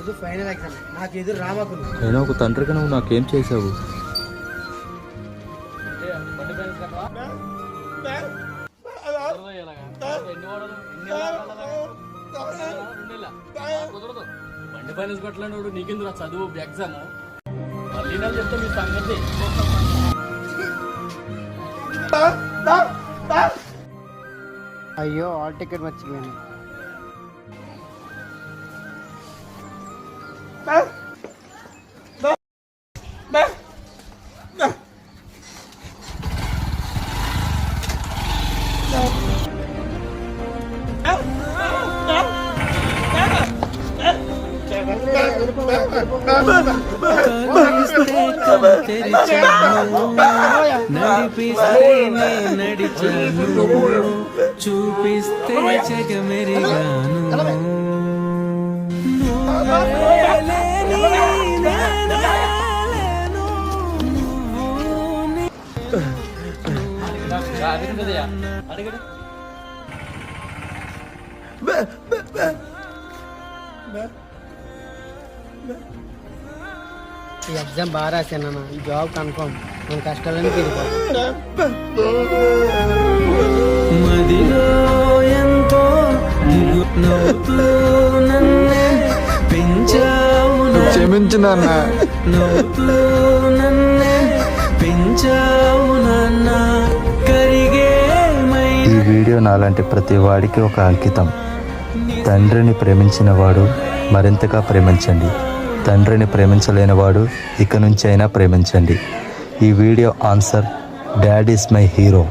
ఈరోజు final exam. నాకు ఎదురు రామకు. నేను ఒక తండ్రిగా నువ్వు నాకేం చేసావు? బండి ఫైనాన్స్ కొట్టలేడు నీకెందుకు చదువు ఎగ్జామ్ మళ్ళీ నాకు చెప్తే మీ సంగతి. అయ్యో హాల్ టికెట్ మర్చిపోయాను. చూపిస్తే జగమెరిగాను ఈ ఎగ్జామ్ బాగా రాశాను. ఈ జాబ్ కన్ఫర్మ్. మన కష్టాలని తీరిపోతాయి. మదిలో ఎంతో నవ్వుతూ నన్నే పెంచావు, క్షమించు నాన్న. నవ్వుతూ నన్నే పెంచావు నాన్న. కరిగే ఈ వీడియో నాలాంటి ప్రతి వాడికి ఒక అంకితం. తండ్రిని ప్రేమించిన వాడు మరింతగా ప్రేమించండి. తండ్రిని ప్రేమించలేనివాడు ఇక నుంచి అయినా ప్రేమించండి. ఈ video answer dad is my hero.